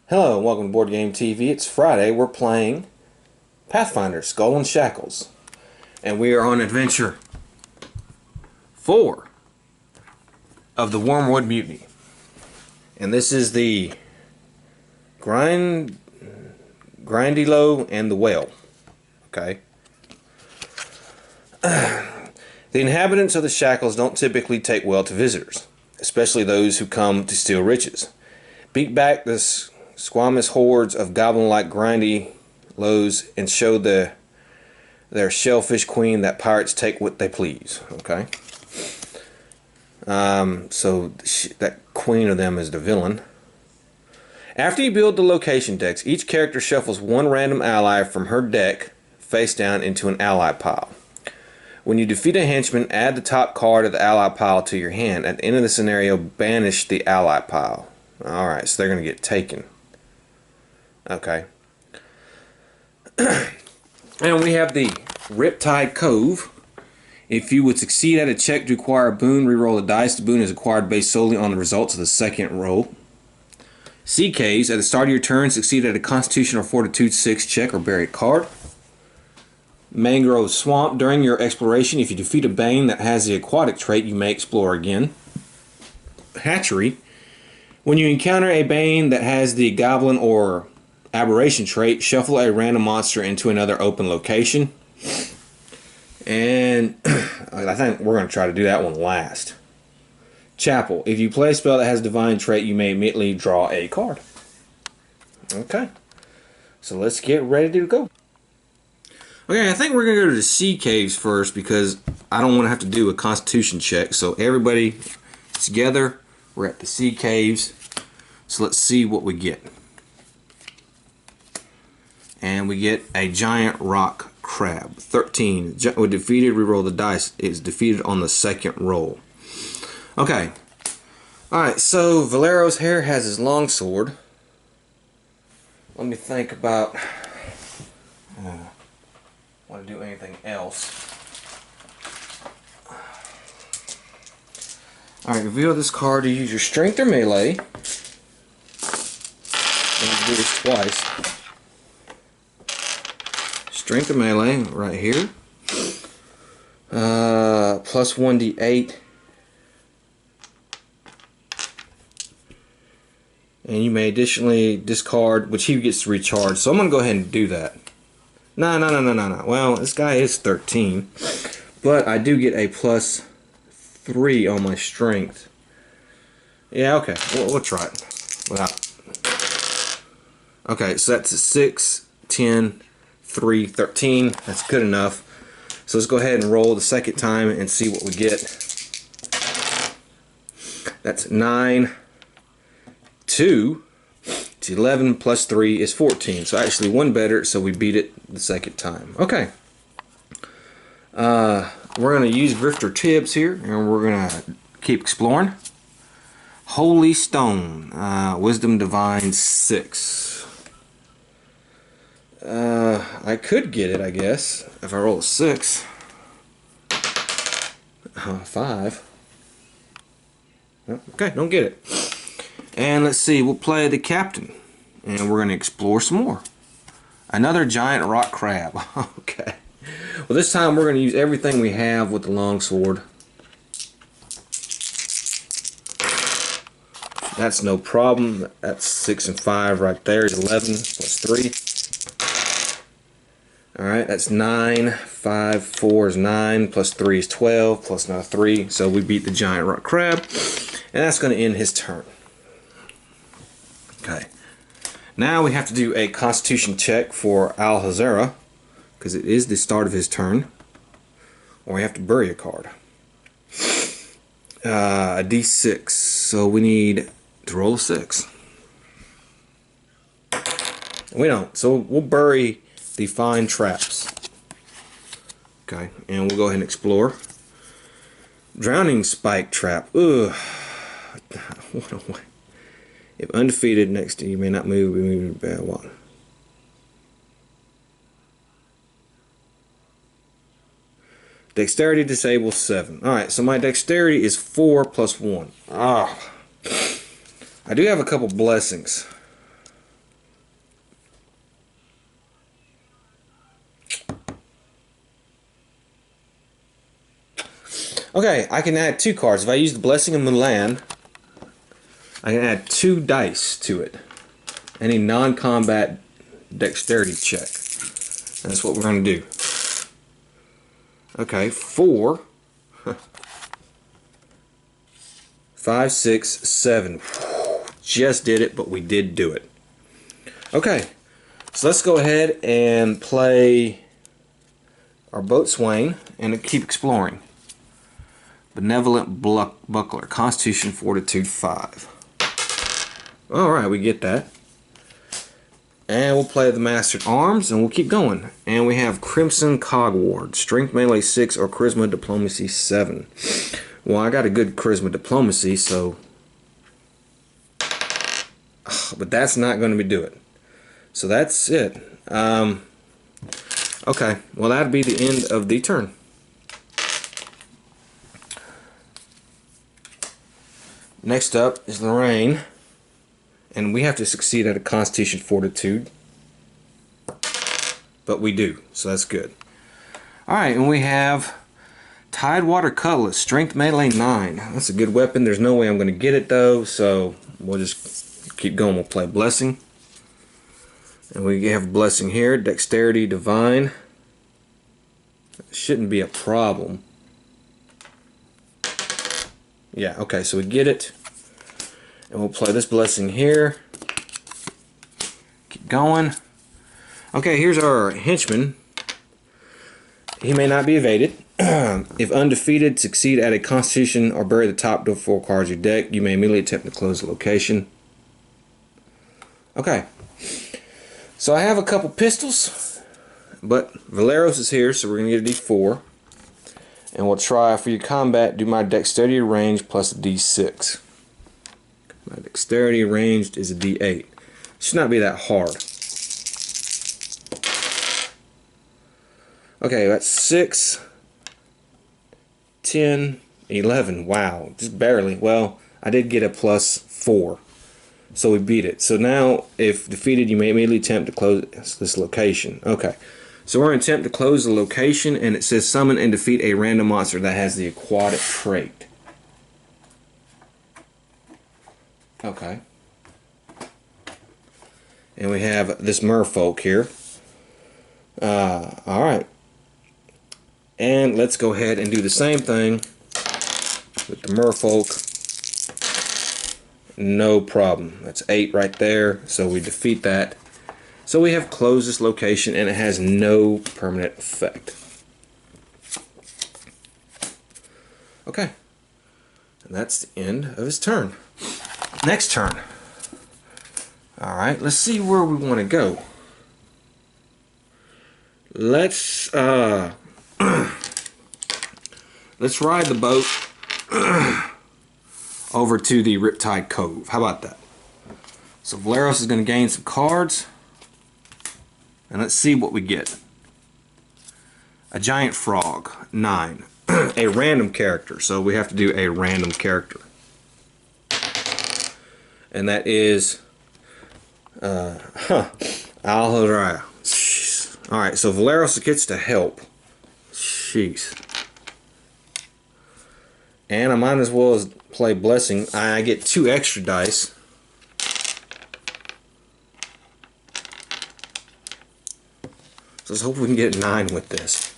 Hello and welcome to Board Game TV. It's Friday. We're playing Pathfinder, Skull and Shackles. And we are on adventure 4 of the Wormwood Mutiny. And this is the Grindylow and the Whale. Okay. The inhabitants of the Shackles don't typically take well to visitors, especially those who come to steal riches. Beat back this squamous hordes of goblin-like grindylows and show their shellfish queen that pirates take what they please. Okay. So that queen of them is the villain. After you build the location decks, each character shuffles one random ally from her deck face down into an ally pile. When you defeat a henchman, add the top card of the ally pile to your hand. At the end of the scenario, banish the ally pile. Alright, so they're going to get taken. Okay. And we have the Riptide Cove. If you would succeed at a check to acquire a boon, reroll the dice. The boon is acquired based solely on the results of the second roll. Sea Caves. At the start of your turn, succeed at a Constitution or Fortitude 6 check or bury a card. Mangrove Swamp. During your exploration, if you defeat a Bane that has the aquatic trait, you may explore again. Hatchery. When you encounter a Bane that has the Goblin or Aberration trait, shuffle a random monster into another open location. And I think we're going to try to do that one last. Chapel. If you play a spell that has Divine trait, you may immediately draw a card. Okay. So let's get ready to go. Okay, I think we're going to go to the Sea Caves first because I don't want to have to do a Constitution check. So everybody together, we're at the Sea Caves. So let's see what we get. And we get a giant rock crab. 13. When defeated, reroll the dice. It's defeated on the second roll. Okay. Alright, so Valero's hair has his longsword. Let me think about want to do anything else. Alright, reveal this card to use your strength or melee. I'm going to do this twice. Strength or melee, right here. Plus 1d8. And you may additionally discard, which he gets to recharge. So I'm going to go ahead and do that. No. Well, this guy is 13. But I do get a plus 3 on my strength. Yeah, okay. We'll try it. Without. Okay, so that's a 6, 10, 3, 13. That's good enough. So let's go ahead and roll the second time and see what we get. That's 9, 2. It's 11 plus 3 is 14. So actually one better, so we beat it the second time. Okay. We're going to use Grifter Tibbs here, and we're going to keep exploring. Holy Stone. Wisdom Divine 6. I could get it, I guess, if I roll a 6. 5. Okay, don't get it. And let's see, we'll play the Captain. And we're going to explore some more. Another giant rock crab. Okay. Well, this time we're going to use everything we have with the longsword. That's no problem. That's 6 and 5 right there is 11 plus 3. Alright, that's 9. 5, 4 is 9, plus 3 is 12, plus another 3. So we beat the giant rock crab. And that's going to end his turn. Okay. Now we have to do a Constitution check for Alhazara, because it is the start of his turn. Or we have to bury a card. A d6. So we need to roll a 6. We don't. So we'll bury the fine traps. Okay, and we'll go ahead and explore. Drowning spike trap. Ugh. What a way. If undefeated next to you may not move, we move to bad one. Dexterity disables 7. Alright, so my dexterity is 4 plus 1. Ah. I do have a couple blessings. Okay, I can add 2 cards. If I use the Blessing of Mulan, I can add 2 dice to it. Any non-combat dexterity check. That's what we're going to do. Okay, 4, 5, 6, 7. Just did it, but we did do it. Okay, so let's go ahead and play our Boatswain and keep exploring. Benevolent Buckler, Constitution, Fortitude 5. Alright, we get that. And we'll play the Mastered Arms, and we'll keep going. And we have Crimson Cogward, Strength Melee 6 or Charisma Diplomacy 7. Well, I got a good Charisma Diplomacy, so... But that's not going to do it. So that's it. Okay, well that'd be the end of the turn. Next up is Lorraine. And we have to succeed at a Constitution Fortitude. But we do, so that's good. Alright, and we have Tidewater Cutlass, Strength Melee 9. That's a good weapon. There's no way I'm going to get it though, so we'll just keep going. We'll play Blessing. And we have Blessing here, Dexterity Divine. Shouldn't be a problem. Yeah, okay, so we get it. And we'll play this Blessing here. Keep going. Okay, here's our henchman. He may not be evaded. If undefeated, succeed at a Constitution or bury the top 4 cards of your deck. You may immediately attempt to close the location. Okay. So I have a couple pistols, but Valeros is here, so we're going to get a D4. And we'll try, for your combat, do my Dexterity range plus a D6. My Dexterity ranged is a D8. Should not be that hard. Okay, that's 6, 10, 11. Wow, just barely. Well, I did get a plus 4. So we beat it. So now, if defeated, you may immediately attempt to close this location. Okay. So we're going to attempt to close the location, and it says summon and defeat a random monster that has the aquatic trait. Okay. And we have this merfolk here. Alright. And let's go ahead and do the same thing with the merfolk. No problem. That's 8 right there. So we defeat that. So we have closed this location, and it has no permanent effect. Okay. And that's the end of his turn. Next turn. Alright, let's see where we want to go. Let's let's ride the boat over to the Riptide Cove. How about that? So Valeros is going to gain some cards. And let's see what we get. A giant frog, 9. A random character, so we have to do a random character. And that is Alhara. Alright, so Valeros gets to help. Jeez. And I might as well as play Blessing. I get 2 extra dice. So let's hope we can get 9 with this.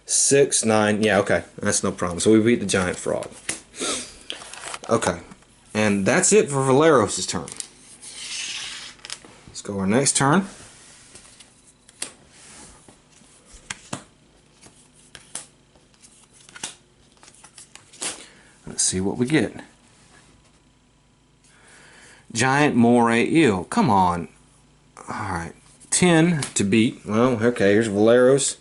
6, 9, yeah, okay, that's no problem. So we beat the giant frog. Okay, and that's it for Valeros' turn. Let's go to our next turn. Let's see what we get. Giant moray eel. Come on. Alright. 10 to beat. Well, okay, here's Valeros.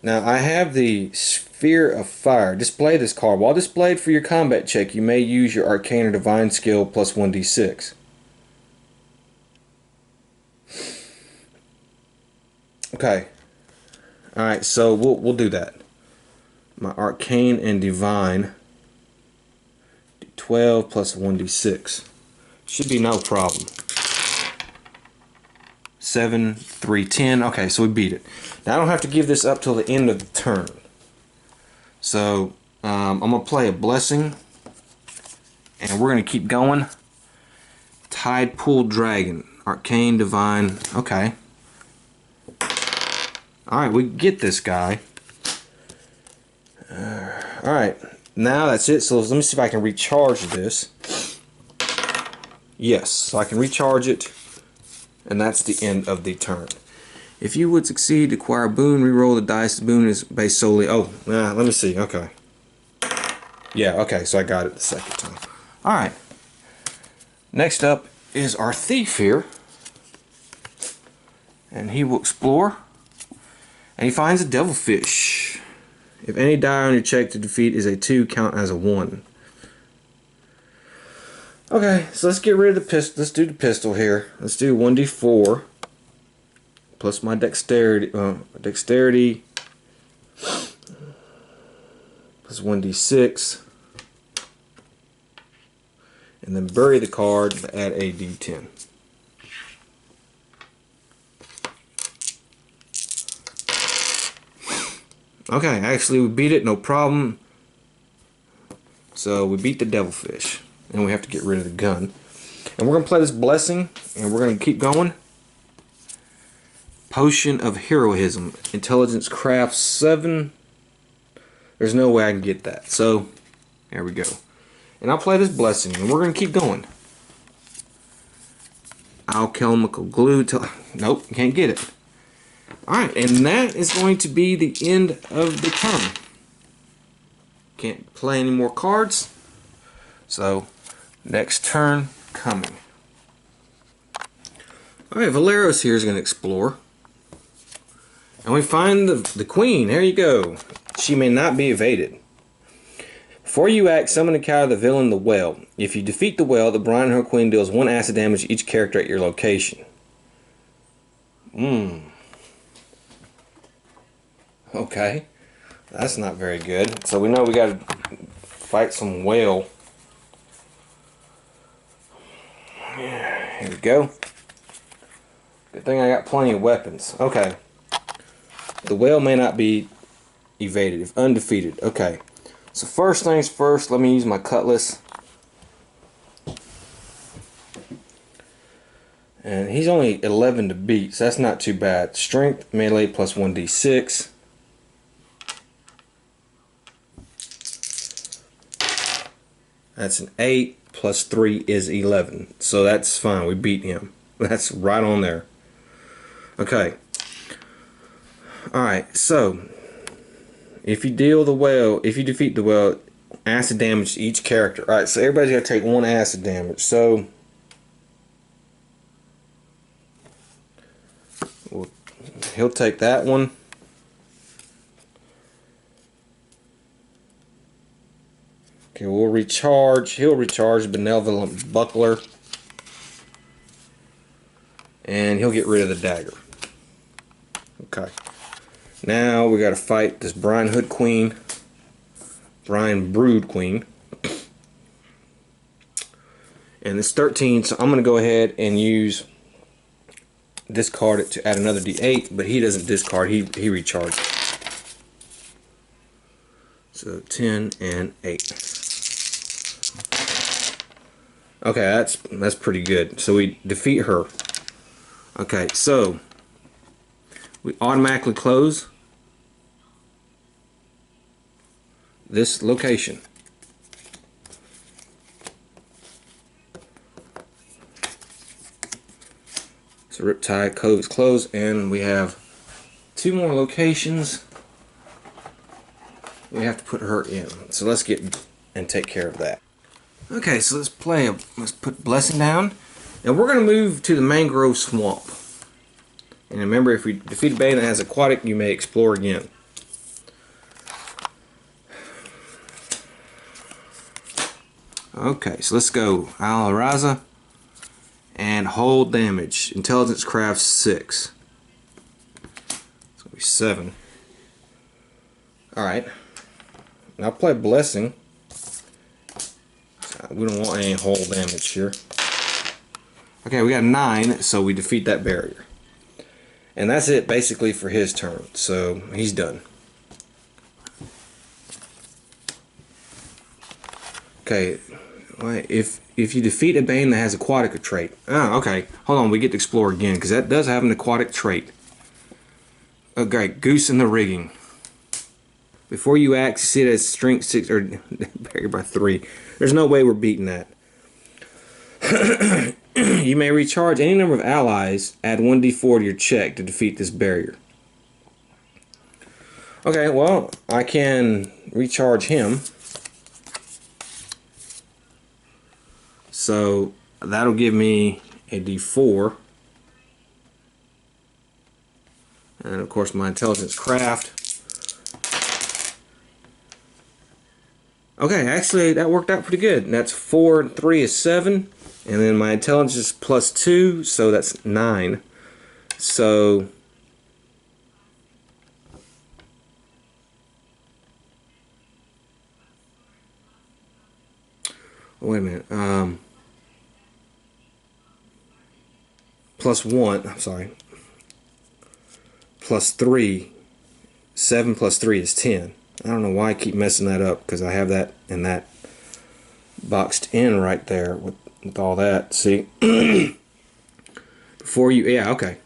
Now, I have the Sphere of Fire. Display this card. While displayed for your combat check, you may use your Arcane or Divine skill plus 1d6. Okay. Alright, so we'll do that. My Arcane and Divine. 12 plus 1d6. Should be no problem. 7, 3, 10. Okay, so we beat it. Now I don't have to give this up till the end of the turn. So I'm going to play a blessing, and we're going to keep going. Tide Pool Dragon, Arcane Divine. Okay. Alright, we get this guy. Alright, now that's it. So let me see if I can recharge this. Yes, so I can recharge it, and that's the end of the turn. If you would succeed, acquire a boon, reroll the dice. The boon is based solely... Oh, let me see. Okay. Yeah, okay, so I got it the second time. Alright. Next up is our thief here. And he will explore. And he finds a devilfish. If any die on your check to defeat is a 2, count as a 1. Okay, so let's get rid of the pistol. Let's do the pistol here. Let's do 1d4 plus my dexterity. Dexterity plus 1d6, and then bury the card. Add a d10. Okay, actually we beat it, no problem. So we beat the devilfish. And we have to get rid of the gun. And we're going to play this blessing, and we're going to keep going. Potion of Heroism. Intelligence Craft 7. There's no way I can get that. So, there we go. And I'll play this blessing, and we're going to keep going. Alchemical Glue. Nope, can't get it. Alright, and that is going to be the end of the turn. Can't play any more cards. So, next turn coming. Alright, Valeros here is going to explore. And we find the queen. There you go. She may not be evaded. Before you act, summon and counter the villain, the whale. If you defeat the whale, the bride and her queen deals 1 acid damage to each character at your location. Okay. That's not very good. So we know we got to fight some whale. Here we go. Good thing I got plenty of weapons. Okay. The whale may not be evaded if undefeated. Okay. So first things first, let me use my cutlass. And he's only 11 to beat, so that's not too bad. Strength, melee plus 1d6. That's an 8 plus 3 is 11. So that's fine. We beat him. That's right on there. Okay. Alright, so if you defeat the whale, acid damage to each character. Alright, so everybody's got to take 1 acid damage. So he'll take that one. Okay, we'll recharge. He'll recharge Benevolent Buckler. And he'll get rid of the dagger. Okay. Now we gotta fight this Brian Hood Queen. Brian Brood Queen. And it's 13, so I'm gonna go ahead and discard it to add another D8, but he doesn't discard, he recharges. So 10 and 8. Okay, that's pretty good. So we defeat her. Okay, so we automatically close this location. So Riptide Cove is closed, and we have 2 more locations we have to put her in. So let's get and take care of that. Okay, so let's put Blessing down, and we're going to move to the Mangrove Swamp. And remember, if we defeat a being that has aquatic, you may explore again. Okay, so let's go. Al-Raza and hold damage. Intelligence Craft 6. It's gonna be 7. Alright. Now I'll play Blessing. We don't want any hold damage here. Okay, we got 9, so we defeat that barrier. And that's it basically for his turn. So he's done. Okay, if you defeat a Bane that has aquatic trait. Oh, okay. Hold on, we get to explore again because that does have an aquatic trait. Okay, Goose in the Rigging. Before you act, sit as strength 6 or barrier by 3. There's no way we're beating that. You may recharge any number of allies. Add 1d4 to your check to defeat this barrier. Okay, well, I can recharge him. So that'll give me a d4. And of course my intelligence craft. Okay, actually that worked out pretty good. And that's 4 and 3 is 7. And then my intelligence is plus 2, so that's 9. So wait a minute. Plus 1, I'm sorry. Plus 3. 7 plus 3 is 10. I don't know why I keep messing that up because I have that and that boxed in right there with all that. See? Before you, yeah, okay.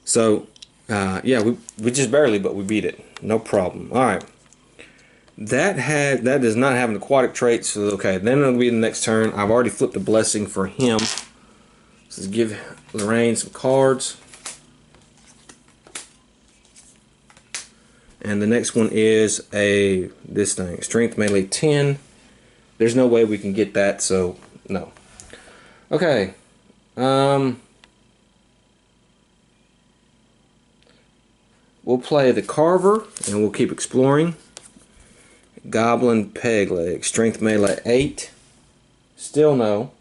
So, yeah, we just barely, but we beat it. No problem. All right. That does not have an aquatic trait, so okay. Then it'll be the next turn. I've already flipped a blessing for him. Let's give Lorraine some cards. And the next one is this thing, strength melee 10. There's no way we can get that, so no. Okay. We'll play the Carver and we'll keep exploring. Goblin peg leg, strength melee 8. Still no.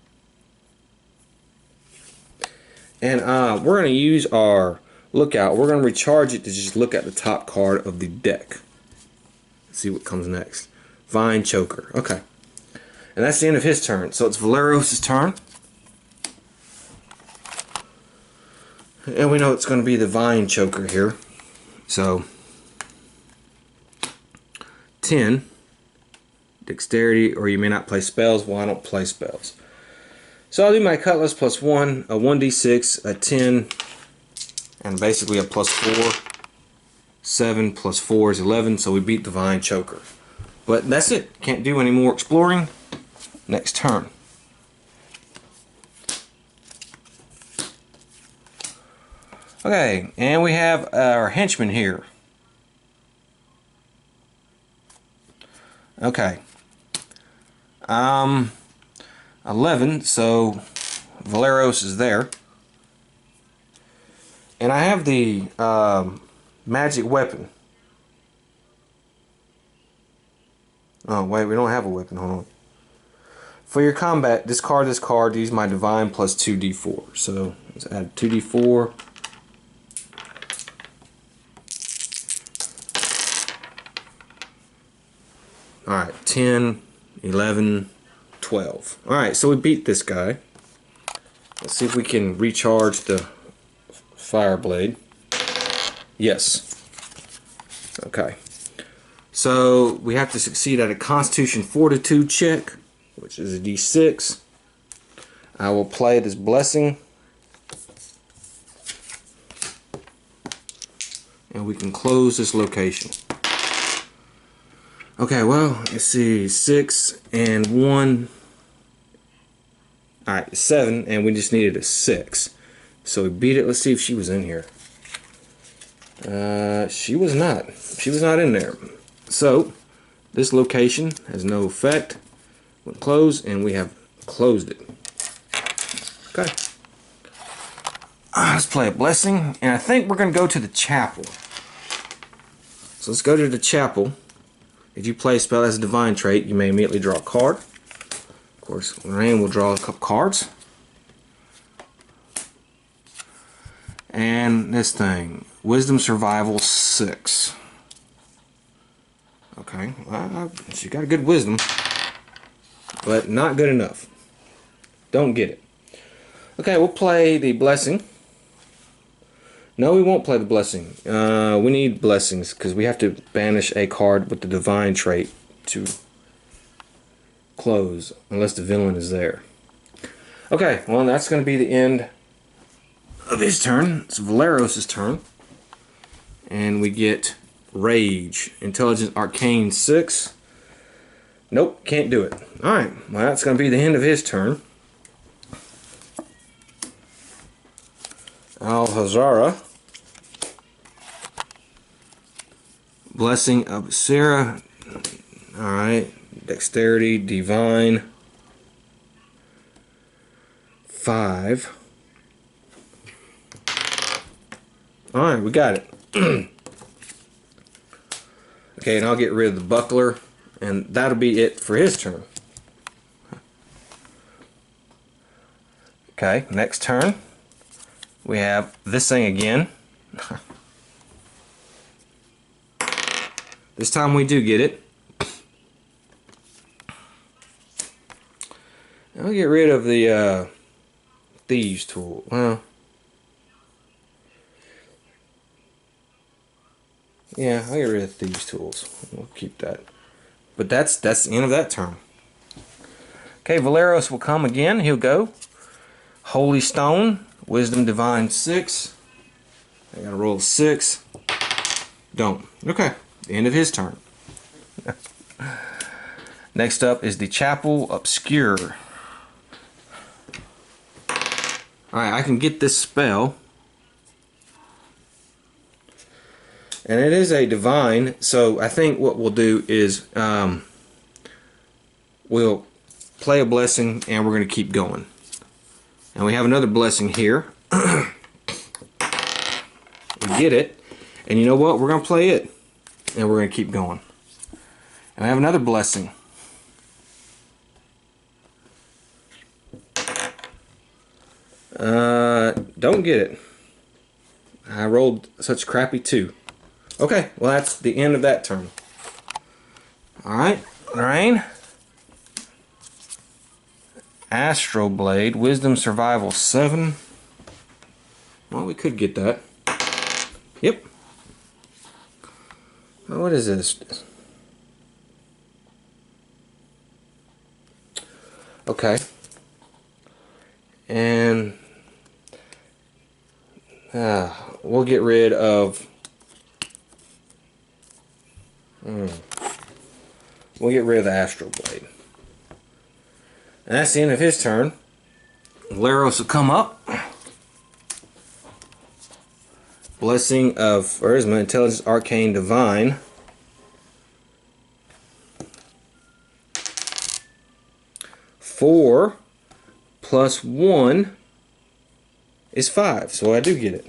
And we're going to use our lookout. We're going to recharge it to just look at the top card of the deck. Let's see what comes next. Vine Choker. Okay. And that's the end of his turn. So it's Valeros' turn. And we know it's going to be the Vine Choker here. So 10. Dexterity, or you may not play spells. Well, I don't play spells. So I'll do my Cutlass plus 1, a 1d6, a 10, and basically a plus 4. 7 plus 4 is 11, so we beat the Vine Choker. But that's it. Can't do any more exploring. Next turn. Okay, and we have our henchman here. Okay. 11, so Valeros is there. And I have the magic weapon. Oh, wait, we don't have a weapon. Hold on. For your combat, discard this card to use my divine plus 2d4. So let's add 2d4. Alright, 10, 11, 12. Alright, so we beat this guy. Let's see if we can recharge the fire blade. Yes. Okay. So we have to succeed at a Constitution Fortitude check, which is a d6. I will play this blessing. And we can close this location. Okay, well, let's see, 6 and 1. Alright, 7, and we just needed a 6. So we beat it. Let's see if she was in here. She was not. She was not in there. So, this location has no effect. We'll close, and we have closed it. Okay. Let's play a blessing, and I think we're going to go to the chapel. So let's go to the chapel. If you play a spell as a divine trait, you may immediately draw a card. Of course, Lorraine will draw a couple cards. And this thing, Wisdom Survival 6. Okay, well, she got a good wisdom, but not good enough. Don't get it. Okay, we'll play the blessing. No, we won't play the blessing. We need blessings because we have to banish a card with the divine trait to close, unless the villain is there. Okay, well, that's going to be the end of his turn. It's Valeros' turn. And we get Rage. Intelligence Arcane 6. Nope, can't do it. Alright, well, that's going to be the end of his turn. Alhazara. Blessing of Sarah. Alright. Dexterity, Divine. 5. Alright, we got it. Okay, and I'll get rid of the buckler, and that'll be it for his turn. Okay, next turn. We have this thing again. This time we do get it. I'll get rid of the thieves tool. Well, yeah, I'll get rid of thieves tools. We'll keep that. But that's the end of that turn. Okay, Valeros will come again. He'll go. Holy Stone, Wisdom Divine 6. I gotta roll 6. Don't. Okay, the end of his turn. Next up is the Chapel Obscure. Alright, I can get this spell. And it is a divine, so I think what we'll do is we'll play a blessing and we're going to keep going. And we have another blessing here. We get it. And you know what? We're going to play it. And we're going to keep going. And I have another blessing. Don't get it. I rolled such crappy 2. Okay, well that's the end of that turn. Alright, Lorraine. Astro Blade, Wisdom Survival 7. Well, we could get that. Yep. Oh, what is this? Okay. And we'll get rid of we'll get rid of the Astro Blade. And that's the end of his turn. Laros will come up. Blessing of Pharasma, Intelligence Arcane Divine. 4 plus 1 is 5, so I do get it.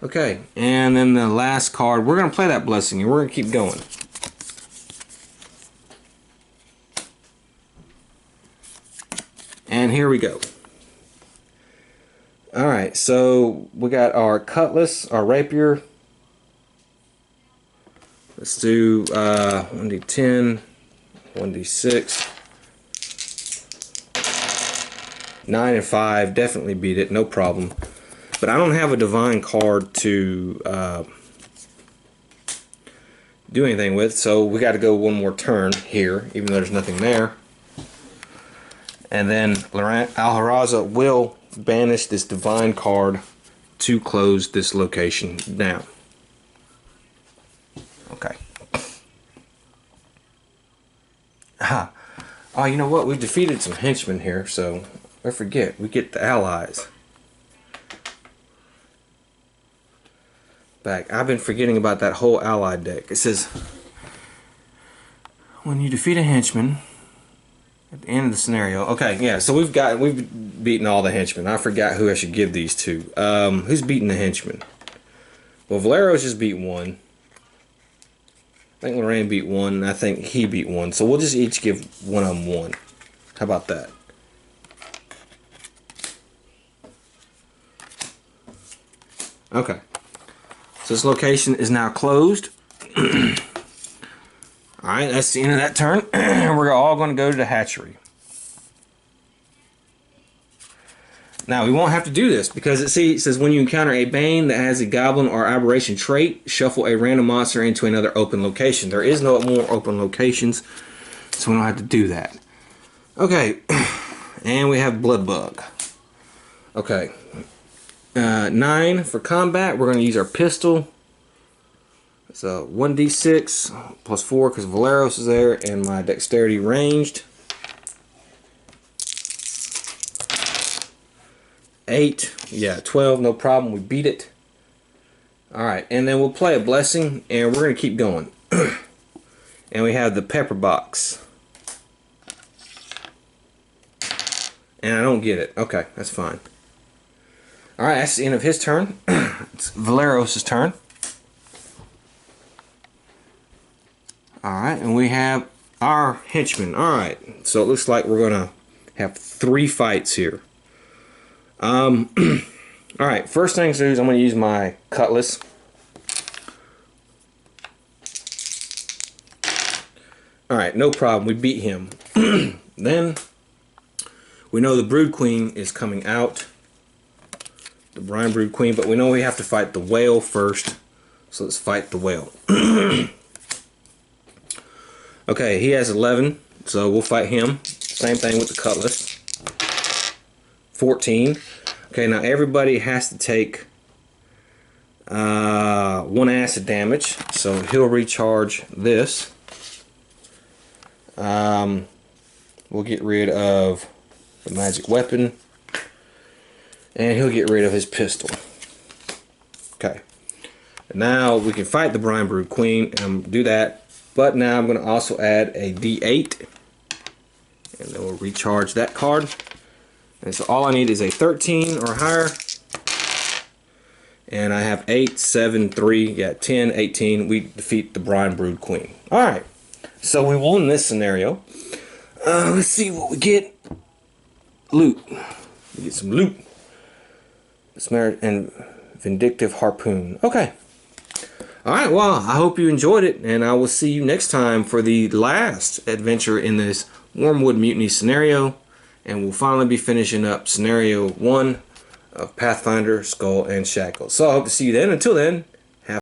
Okay, and then the last card, we're going to play that blessing and we're going to keep going. And here we go. Alright, so we got our cutlass, our rapier. Let's do 1d10, 1d6. 9 and 5, definitely beat it, no problem. But I don't have a divine card to do anything with, so we got to go one more turn here, even though there's nothing there. And then Alharaza will banish this divine card to close this location down. Okay. Ah. Oh, you know what? We've defeated some henchmen here, so I forget. We get the allies back. I've been forgetting about that whole allied deck. It says, when you defeat a henchman at the end of the scenario. Okay, yeah, so we've beaten all the henchmen. I forgot who I should give these to. Who's beating the henchmen? Well, Valeros just beat one. I think Lorraine beat one, and I think he beat one. So we'll just each give one of them one. How about that? Okay. So this location is now closed. Alright, that's the end of that turn. We're all going to go to the hatchery. Now, we won't have to do this because it says when you encounter a Bane that has a Goblin or Aberration trait, shuffle a random monster into another open location. There is no more open locations, so we don't have to do that. Okay, and we have Bloodbug. Okay, 9 for combat. We're going to use our pistol. It's a 1d6 plus 4 because Valeros is there, and my dexterity ranged. 8, yeah, 12, no problem. We beat it. Alright, and then we'll play a blessing, and we're going to keep going. And we have the pepper box. And I don't get it. Okay, that's fine. Alright, that's the end of his turn. It's Valeros' turn. Alright, and we have our henchman. Alright, so it looks like we're going to have 3 fights here. Alright, first thing to do is I'm going to use my cutlass. Alright, no problem. We beat him. Then we know the Brood Queen is coming out. The Brine Brood Queen, but we know we have to fight the whale first. So let's fight the whale. Okay, he has 11, so we'll fight him. Same thing with the cutlass. 14. Okay, now everybody has to take 1 acid damage, so he'll recharge this. We'll get rid of the magic weapon, and he'll get rid of his pistol. Okay, now we can fight the Brine Brood Queen and do that, but now I'm going to also add a D8, and then we'll recharge that card. And so all I need is a 13 or higher. And I have 8, 7, 3, yeah, 10, 18. We defeat the Brine Brood Queen. Alright, so we won this scenario. Let's see what we get. Loot. We get some loot. And Vindictive Harpoon. Okay. Alright, well, I hope you enjoyed it. And I will see you next time for the last adventure in this Wormwood Mutiny scenario. And we'll finally be finishing up scenario 1 of Pathfinder, Skull, and Shackles. So I hope to see you then. Until then,